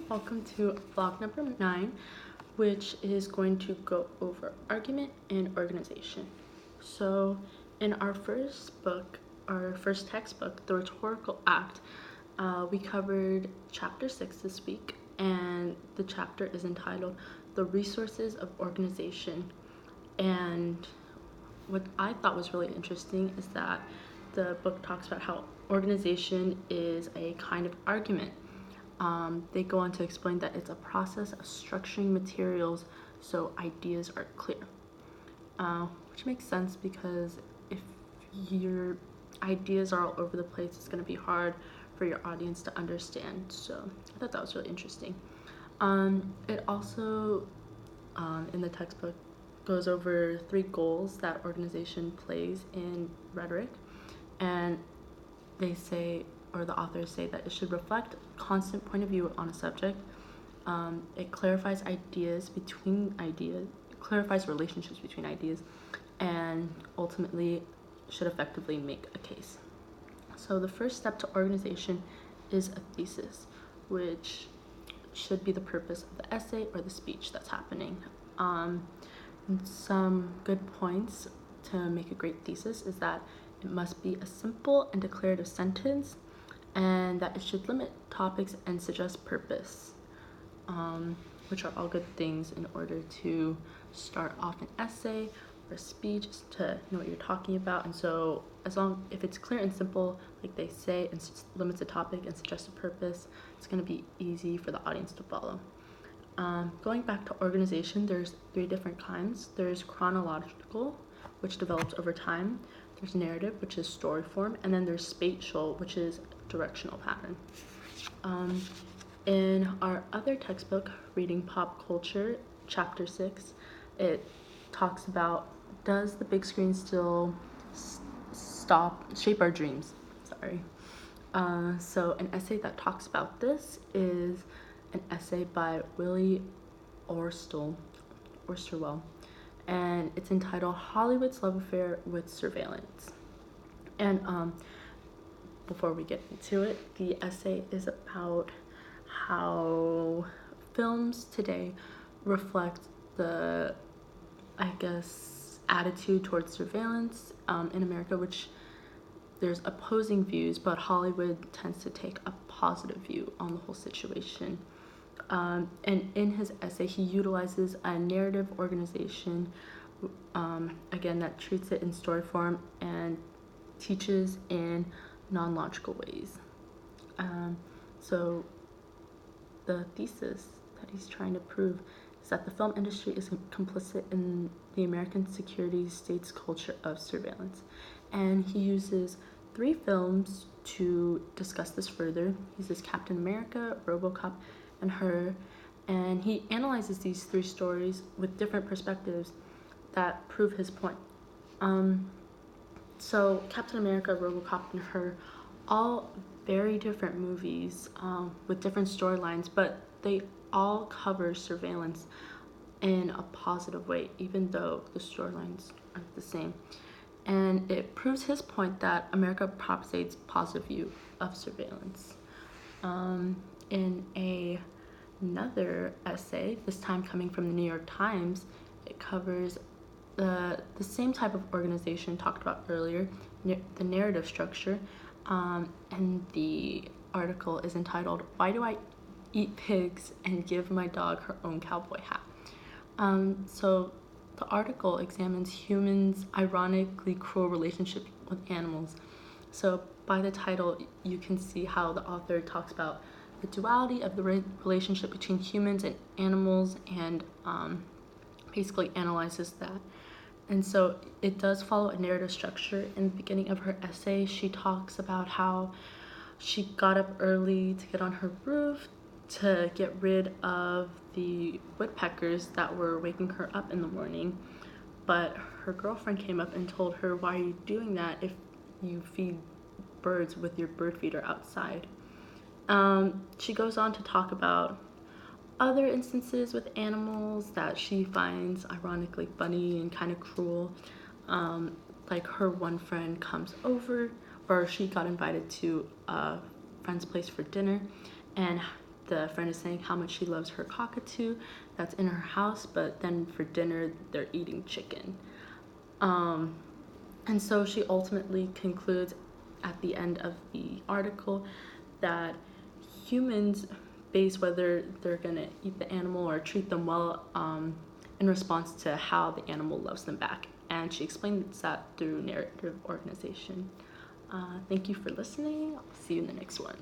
Welcome to vlog number 9, which is going to go over argument and organization. So in our first book, our first textbook, The Rhetorical Act, we covered chapter 6 this week, and the chapter is entitled The Resources of Organization. And what I thought was really interesting is that the book talks about how organization is a kind of argument. They go on to explain that it's a process of structuring materials so ideas are clear, which makes sense because if your ideas are all over the place, it's going to be hard for your audience to understand. So I thought that was really interesting. It also, in the textbook, goes over 3 goals that organization plays in rhetoric, and they say, or the authors say, that it should reflect a constant point of view on a subject. It clarifies clarifies relationships between ideas, and ultimately should effectively make a case. So the first step to organization is a thesis, which should be the purpose of the essay or the speech that's happening. Some good points to make a great thesis is that it must be a simple and declarative sentence, and that it should limit topics and suggest purpose, which are all good things in order to start off an essay or a speech, to know what you're talking about. And so if it's clear and simple, like they say, and limits the topic and suggests a purpose, it's going to be easy for the audience to follow. Going back to organization, there's 3 different kinds. There's chronological, which develops over time. There's narrative, which is story form, and then there's spatial, which is directional pattern. In our other textbook, Reading Pop Culture, chapter 6, it talks about, does the big screen still shape our dreams? So an essay that talks about this is an essay by Willie Osterwell, and it's entitled Hollywood's Love Affair with Surveillance. And before we get into it, the essay is about how films today reflect the, attitude towards surveillance in America, which there's opposing views, but Hollywood tends to take a positive view on the whole situation. And in his essay, he utilizes a narrative organization, again, that treats it in story form and teaches in non-logical ways. So the thesis that he's trying to prove is that the film industry is complicit in the American security state's culture of surveillance. And he uses 3 films to discuss this further. He uses Captain America, RoboCop, and Her, and he analyzes these 3 stories with different perspectives that prove his point. So Captain America, RoboCop, and Her, all very different movies with different storylines, but they all cover surveillance in a positive way, even though the storylines aren't the same. And it proves his point that America propagates positive view of surveillance. In another essay, this time coming from the New York Times, it covers the same type of organization talked about earlier, the narrative structure, and the article is entitled, Why Do I Eat Pigs and Give My Dog Her Own Cowboy Hat? So the article examines humans' ironically cruel relationship with animals. So by the title, you can see how the author talks about the duality of the relationship between humans and animals, and basically analyzes that. And so it does follow a narrative structure. In the beginning of her essay, she talks about how she got up early to get on her roof to get rid of the woodpeckers that were waking her up in the morning. But her girlfriend came up and told her, why are you doing that if you feed birds with your bird feeder outside? She goes on to talk about other instances with animals that she finds ironically funny and kind of cruel. Like her one friend comes over, or she got invited to a friend's place for dinner, and the friend is saying how much she loves her cockatoo that's in her house, but then for dinner they're eating chicken. And so she ultimately concludes at the end of the article that humans base whether they're going to eat the animal or treat them well in response to how the animal loves them back. And she explains that through narrative organization. Thank you for listening. I'll see you in the next one.